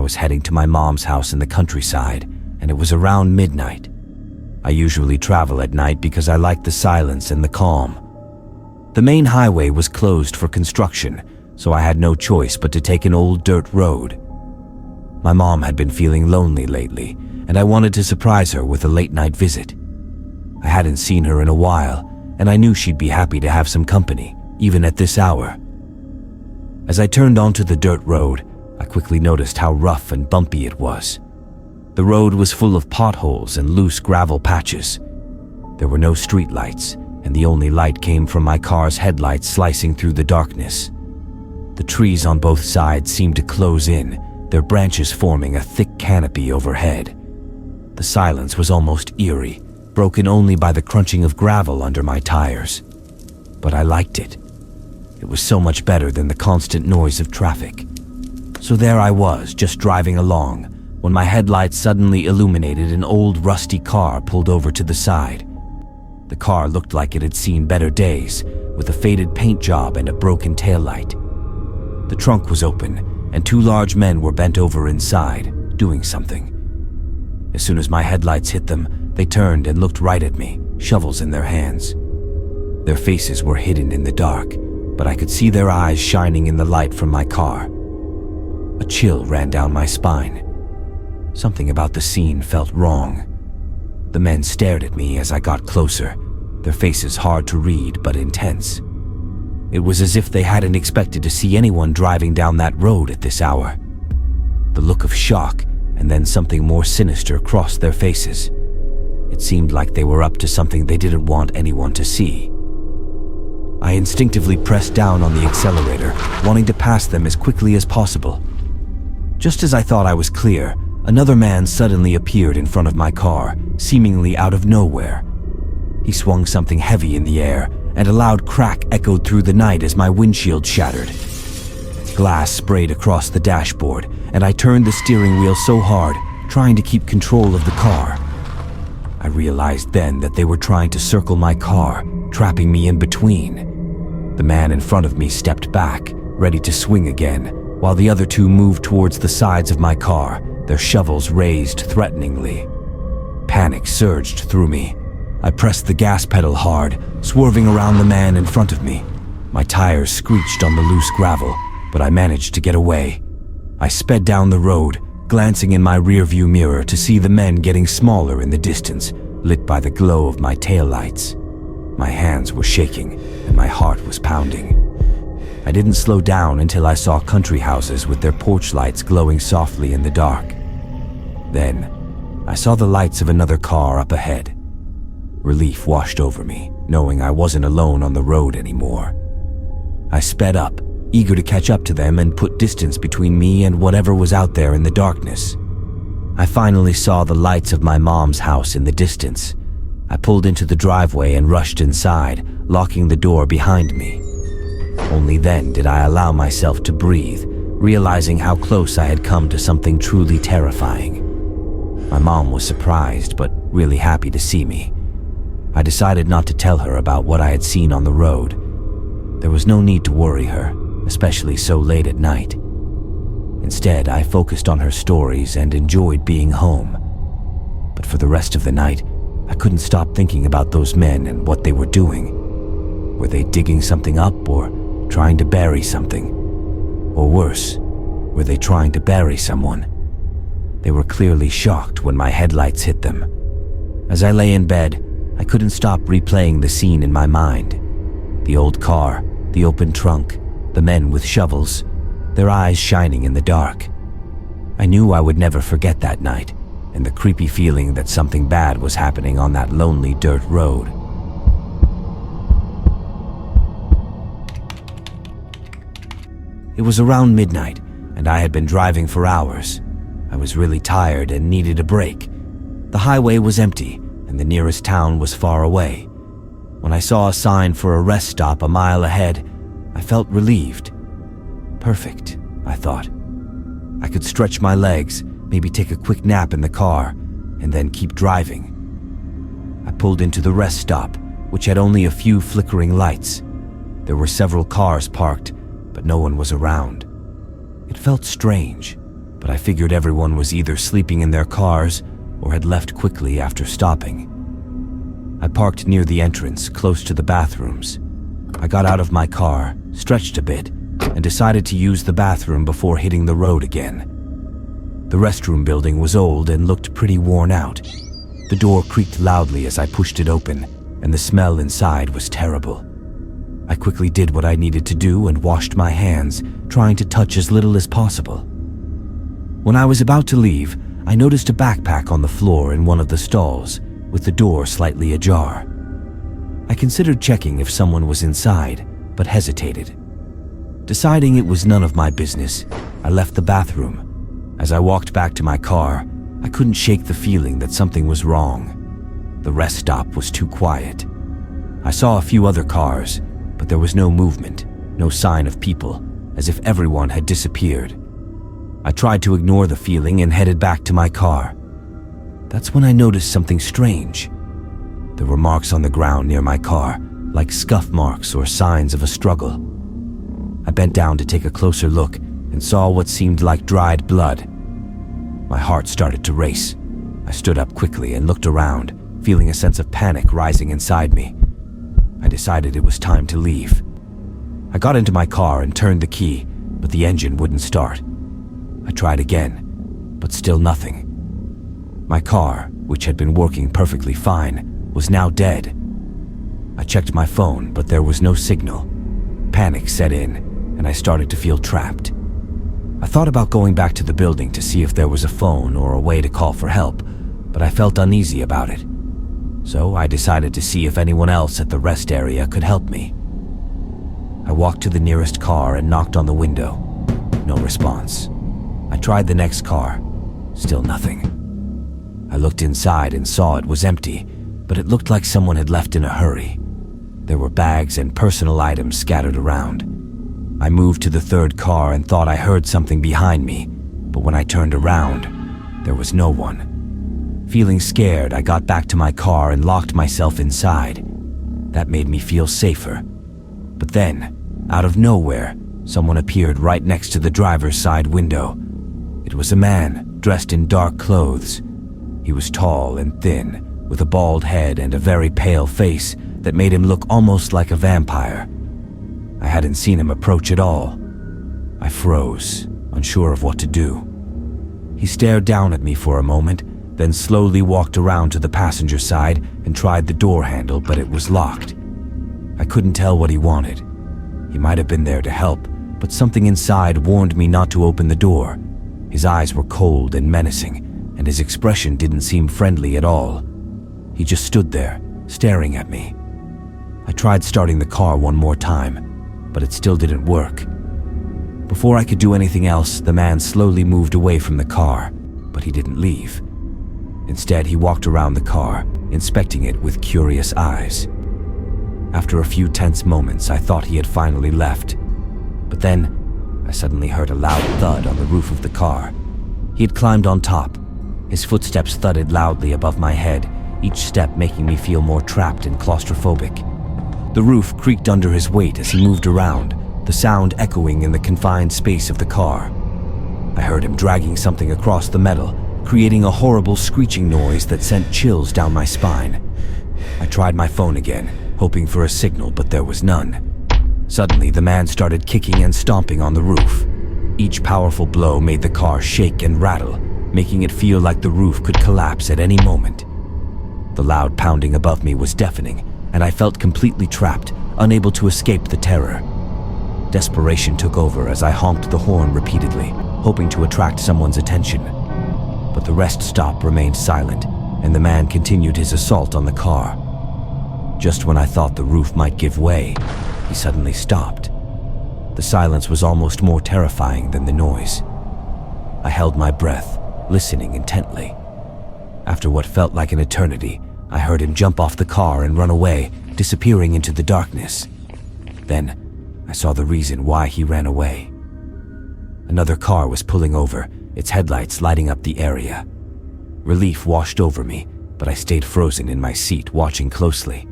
was heading to my mom's house in the countryside, and it was around midnight. I usually travel at night because I like the silence and the calm. The main highway was closed for construction, so I had no choice but to take an old dirt road. My mom had been feeling lonely lately, and I wanted to surprise her with a late-night visit. I hadn't seen her in a while, and I knew she'd be happy to have some company, even at this hour. As I turned onto the dirt road, I quickly noticed how rough and bumpy it was. The road was full of potholes and loose gravel patches. There were no streetlights, and the only light came from my car's headlights slicing through the darkness. The trees on both sides seemed to close in, their branches forming a thick canopy overhead. The silence was almost eerie, broken only by the crunching of gravel under my tires. But I liked it. It was so much better than the constant noise of traffic. So there I was, just driving along, when my headlights suddenly illuminated an old rusty car pulled over to the side. The car looked like it had seen better days, with a faded paint job and a broken taillight. The trunk was open, and two large men were bent over inside, doing something. As soon as my headlights hit them, they turned and looked right at me, shovels in their hands. Their faces were hidden in the dark, but I could see their eyes shining in the light from my car. A chill ran down my spine. Something about the scene felt wrong. The men stared at me as I got closer, their faces hard to read but intense. It was as if they hadn't expected to see anyone driving down that road at this hour. The look of shock and then something more sinister crossed their faces. It seemed like they were up to something they didn't want anyone to see. I instinctively pressed down on the accelerator, wanting to pass them as quickly as possible. Just as I thought I was clear, another man suddenly appeared in front of my car, seemingly out of nowhere. He swung something heavy in the air, and a loud crack echoed through the night as my windshield shattered. Glass sprayed across the dashboard, and I turned the steering wheel so hard, trying to keep control of the car. I realized then that they were trying to circle my car, trapping me in between. The man in front of me stepped back, ready to swing again, while the other two moved towards the sides of my car, their shovels raised threateningly. Panic surged through me. I pressed the gas pedal hard, swerving around the man in front of me. My tires screeched on the loose gravel, but I managed to get away. I sped down the road, glancing in my rearview mirror to see the men getting smaller in the distance, lit by the glow of my taillights. My hands were shaking, and my heart was pounding. I didn't slow down until I saw country houses with their porch lights glowing softly in the dark. Then, I saw the lights of another car up ahead. Relief washed over me, knowing I wasn't alone on the road anymore. I sped up, eager to catch up to them and put distance between me and whatever was out there in the darkness. I finally saw the lights of my mom's house in the distance. I pulled into the driveway and rushed inside, locking the door behind me. Only then did I allow myself to breathe, realizing how close I had come to something truly terrifying. My mom was surprised, but really happy to see me. I decided not to tell her about what I had seen on the road. There was no need to worry her, especially so late at night. Instead, I focused on her stories and enjoyed being home. But for the rest of the night, I couldn't stop thinking about those men and what they were doing. Were they digging something up or trying to bury something? Or worse, were they trying to bury someone? They were clearly shocked when my headlights hit them. As I lay in bed, I couldn't stop replaying the scene in my mind. The old car, the open trunk, the men with shovels, their eyes shining in the dark. I knew I would never forget that night, and the creepy feeling that something bad was happening on that lonely dirt road. It was around midnight, and I had been driving for hours. I was really tired and needed a break. The highway was empty, and the nearest town was far away. When I saw a sign for a rest stop a mile ahead, I felt relieved. Perfect, I thought. I could stretch my legs, maybe take a quick nap in the car, and then keep driving. I pulled into the rest stop, which had only a few flickering lights. There were several cars parked, but no one was around. It felt strange, but I figured everyone was either sleeping in their cars or had left quickly after stopping. I parked near the entrance, close to the bathrooms. I got out of my car, stretched a bit, and decided to use the bathroom before hitting the road again. The restroom building was old and looked pretty worn out. The door creaked loudly as I pushed it open, and the smell inside was terrible. I quickly did what I needed to do and washed my hands, trying to touch as little as possible. When I was about to leave, I noticed a backpack on the floor in one of the stalls, with the door slightly ajar. I considered checking if someone was inside, but hesitated. Deciding it was none of my business, I left the bathroom. As I walked back to my car, I couldn't shake the feeling that something was wrong. The rest stop was too quiet. I saw a few other cars, but there was no movement, no sign of people, as if everyone had disappeared. I tried to ignore the feeling and headed back to my car. That's when I noticed something strange. There were marks on the ground near my car, like scuff marks or signs of a struggle. I bent down to take a closer look and saw what seemed like dried blood. My heart started to race. I stood up quickly and looked around, feeling a sense of panic rising inside me. I decided it was time to leave. I got into my car and turned the key, but the engine wouldn't start. I tried again, but still nothing. My car, which had been working perfectly fine, was now dead. I checked my phone, but there was no signal. Panic set in, and I started to feel trapped. I thought about going back to the building to see if there was a phone or a way to call for help, but I felt uneasy about it. So I decided to see if anyone else at the rest area could help me. I walked to the nearest car and knocked on the window. No response. I tried the next car. Still nothing. I looked inside and saw it was empty, but it looked like someone had left in a hurry. There were bags and personal items scattered around. I moved to the third car and thought I heard something behind me, but when I turned around, there was no one. Feeling scared, I got back to my car and locked myself inside. That made me feel safer. But then, out of nowhere, someone appeared right next to the driver's side window. It was a man dressed in dark clothes. He was tall and thin, with a bald head and a very pale face that made him look almost like a vampire. I hadn't seen him approach at all. I froze, unsure of what to do. He stared down at me for a moment, then slowly walked around to the passenger side and tried the door handle, but it was locked. I couldn't tell what he wanted. He might have been there to help, but something inside warned me not to open the door. His eyes were cold and menacing, and his expression didn't seem friendly at all. He just stood there, staring at me. I tried starting the car one more time, but it still didn't work. Before I could do anything else, the man slowly moved away from the car, but he didn't leave. Instead, he walked around the car, inspecting it with curious eyes. After a few tense moments, I thought he had finally left. But then, I suddenly heard a loud thud on the roof of the car. He had climbed on top. His footsteps thudded loudly above my head, each step making me feel more trapped and claustrophobic. The roof creaked under his weight as he moved around, the sound echoing in the confined space of the car. I heard him dragging something across the metal, creating a horrible screeching noise that sent chills down my spine. I tried my phone again, hoping for a signal, but there was none. Suddenly, the man started kicking and stomping on the roof. Each powerful blow made the car shake and rattle, making it feel like the roof could collapse at any moment. The loud pounding above me was deafening, and I felt completely trapped, unable to escape the terror. Desperation took over as I honked the horn repeatedly, hoping to attract someone's attention. But the rest stop remained silent, and the man continued his assault on the car. Just when I thought the roof might give way, he suddenly stopped. The silence was almost more terrifying than the noise. I held my breath, listening intently. After what felt like an eternity, I heard him jump off the car and run away, disappearing into the darkness. Then, I saw the reason why he ran away. Another car was pulling over, its headlights lighting up the area. Relief washed over me, but I stayed frozen in my seat, watching closely.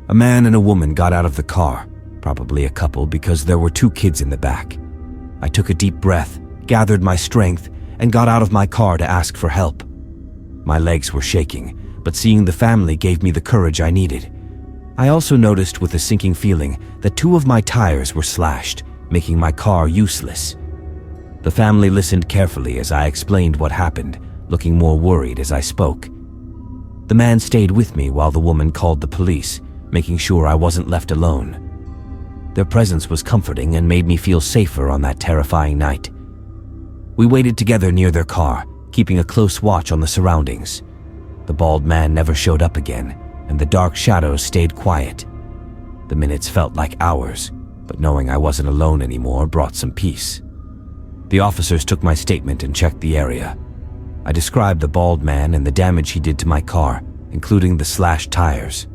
A man and a woman got out of the car, probably a couple because there were 2 kids in the back. I took a deep breath, gathered my strength, and got out of my car to ask for help. My legs were shaking, but seeing the family gave me the courage I needed. I also noticed with a sinking feeling that 2 of my tires were slashed, making my car useless. The family listened carefully as I explained what happened, looking more worried as I spoke. The man stayed with me while the woman called the police, making sure I wasn't left alone. Their presence was comforting and made me feel safer on that terrifying night. We waited together near their car, keeping a close watch on the surroundings. The bald man never showed up again, and the dark shadows stayed quiet. The minutes felt like hours, but knowing I wasn't alone anymore brought some peace. The officers took my statement and checked the area. I described the bald man and the damage he did to my car, including the slashed tires.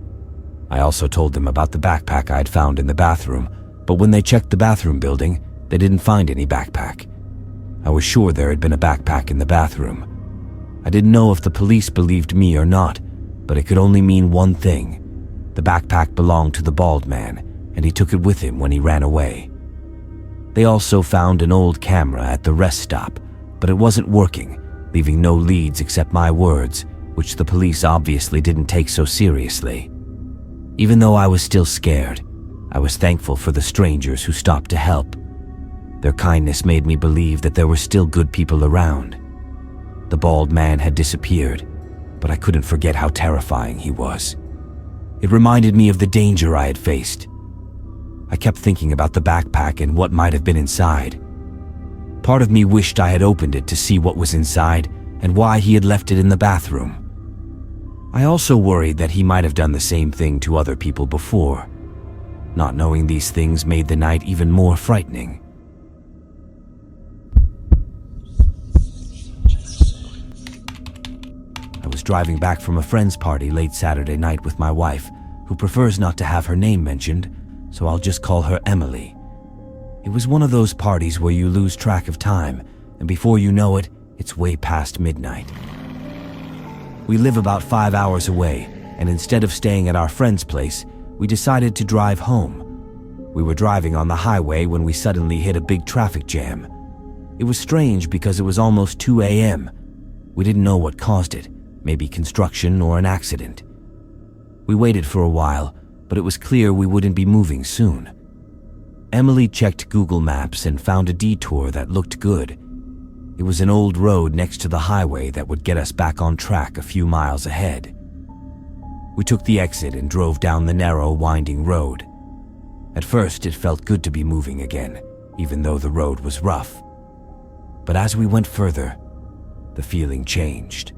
I also told them about the backpack I had found in the bathroom, but when they checked the bathroom building, they didn't find any backpack. I was sure there had been a backpack in the bathroom. I didn't know if the police believed me or not, but it could only mean one thing. The backpack belonged to the bald man, and he took it with him when he ran away. They also found an old camera at the rest stop, but it wasn't working, leaving no leads except my words, which the police obviously didn't take so seriously. Even though I was still scared, I was thankful for the strangers who stopped to help. Their kindness made me believe that there were still good people around. The bald man had disappeared, but I couldn't forget how terrifying he was. It reminded me of the danger I had faced. I kept thinking about the backpack and what might have been inside. Part of me wished I had opened it to see what was inside and why he had left it in the bathroom. I also worried that he might have done the same thing to other people before. Not knowing these things made the night even more frightening. I was driving back from a friend's party late Saturday night with my wife, who prefers not to have her name mentioned, so I'll just call her Emily. It was one of those parties where you lose track of time, and before you know it, it's way past midnight. We live about 5 hours away, and instead of staying at our friend's place, we decided to drive home. We were driving on the highway when we suddenly hit a big traffic jam. It was strange because it was almost 2 a.m. We didn't know what caused it, maybe construction or an accident. We waited for a while, but it was clear we wouldn't be moving soon. Emily checked Google Maps and found a detour that looked good. It was an old road next to the highway that would get us back on track a few miles ahead. We took the exit and drove down the narrow, winding road. At first, it felt good to be moving again, even though the road was rough. But as we went further, the feeling changed.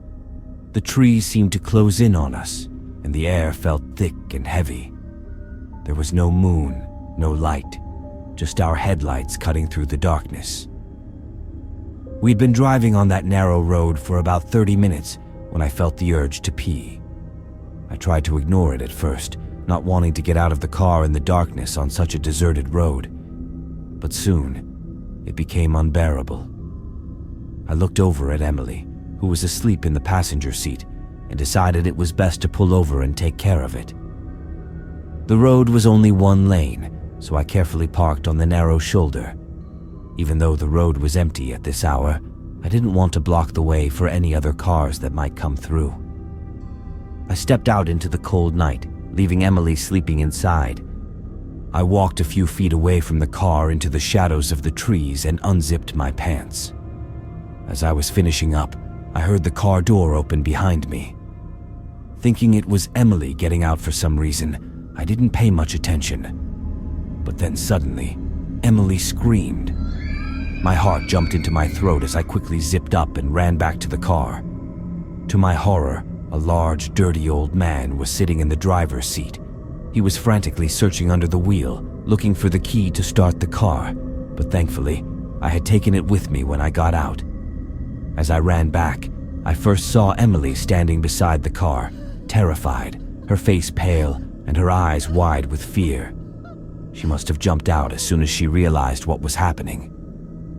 The trees seemed to close in on us, and the air felt thick and heavy. There was no moon, no light, just our headlights cutting through the darkness. We'd been driving on that narrow road for about 30 minutes when I felt the urge to pee. I tried to ignore it at first, not wanting to get out of the car in the darkness on such a deserted road. But soon, it became unbearable. I looked over at Emily, who was asleep in the passenger seat, and decided it was best to pull over and take care of it. The road was only one lane, so I carefully parked on the narrow shoulder. Even though the road was empty at this hour, I didn't want to block the way for any other cars that might come through. I stepped out into the cold night, leaving Emily sleeping inside. I walked a few feet away from the car into the shadows of the trees and unzipped my pants. As I was finishing up, I heard the car door open behind me. Thinking it was Emily getting out for some reason, I didn't pay much attention. But then suddenly, Emily screamed. My heart jumped into my throat as I quickly zipped up and ran back to the car. To my horror, a large, dirty old man was sitting in the driver's seat. He was frantically searching under the wheel, looking for the key to start the car, but thankfully, I had taken it with me when I got out. As I ran back, I first saw Emily standing beside the car, terrified, her face pale and her eyes wide with fear. She must have jumped out as soon as she realized what was happening.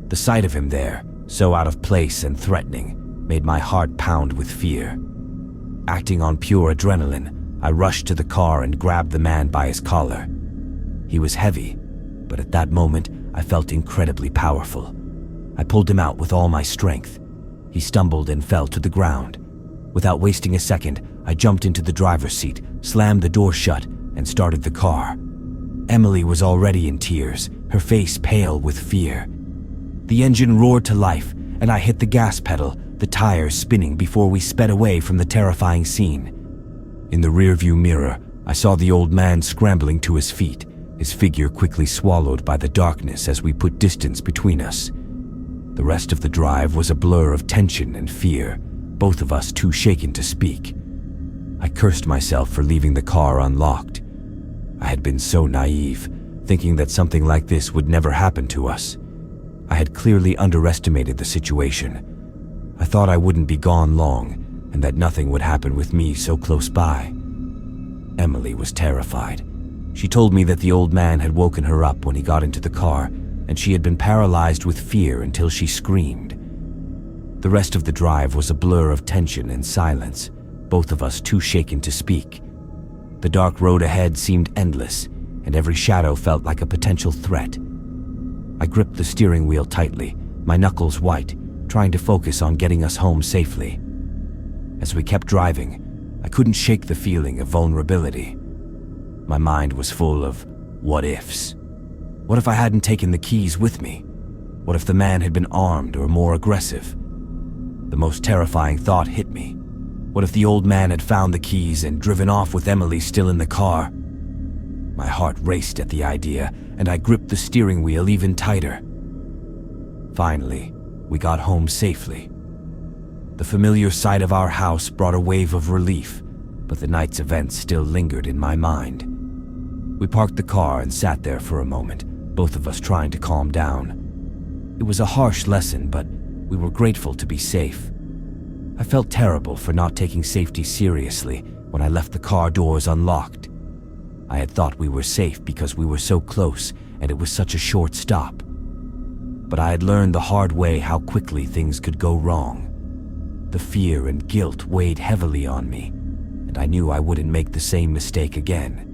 The sight of him there, so out of place and threatening, made my heart pound with fear. Acting on pure adrenaline, I rushed to the car and grabbed the man by his collar. He was heavy, but at that moment, I felt incredibly powerful. I pulled him out with all my strength, He stumbled and fell to the ground. Without wasting a second, I jumped into the driver's seat, slammed the door shut, and started the car. Emily was already in tears, her face pale with fear. The engine roared to life, and I hit the gas pedal, the tires spinning before we sped away from the terrifying scene. In the rearview mirror, I saw the old man scrambling to his feet, his figure quickly swallowed by the darkness as we put distance between us. The rest of the drive was a blur of tension and fear, both of us too shaken to speak. I cursed myself for leaving the car unlocked. I had been so naive, thinking that something like this would never happen to us. I had clearly underestimated the situation. I thought I wouldn't be gone long, and that nothing would happen with me so close by. Emily was terrified. She told me that the old man had woken her up when he got into the car, and she had been paralyzed with fear until she screamed. The rest of the drive was a blur of tension and silence, both of us too shaken to speak. The dark road ahead seemed endless, and every shadow felt like a potential threat. I gripped the steering wheel tightly, my knuckles white, trying to focus on getting us home safely. As we kept driving, I couldn't shake the feeling of vulnerability. My mind was full of what-ifs. What if I hadn't taken the keys with me? What if the man had been armed or more aggressive? The most terrifying thought hit me. What if the old man had found the keys and driven off with Emily still in the car? My heart raced at the idea, and I gripped the steering wheel even tighter. Finally, we got home safely. The familiar sight of our house brought a wave of relief, but the night's events still lingered in my mind. We parked the car and sat there for a moment, both of us trying to calm down. It was a harsh lesson, but we were grateful to be safe. I felt terrible for not taking safety seriously when I left the car doors unlocked. I had thought we were safe because we were so close and it was such a short stop. But I had learned the hard way how quickly things could go wrong. The fear and guilt weighed heavily on me, and I knew I wouldn't make the same mistake again.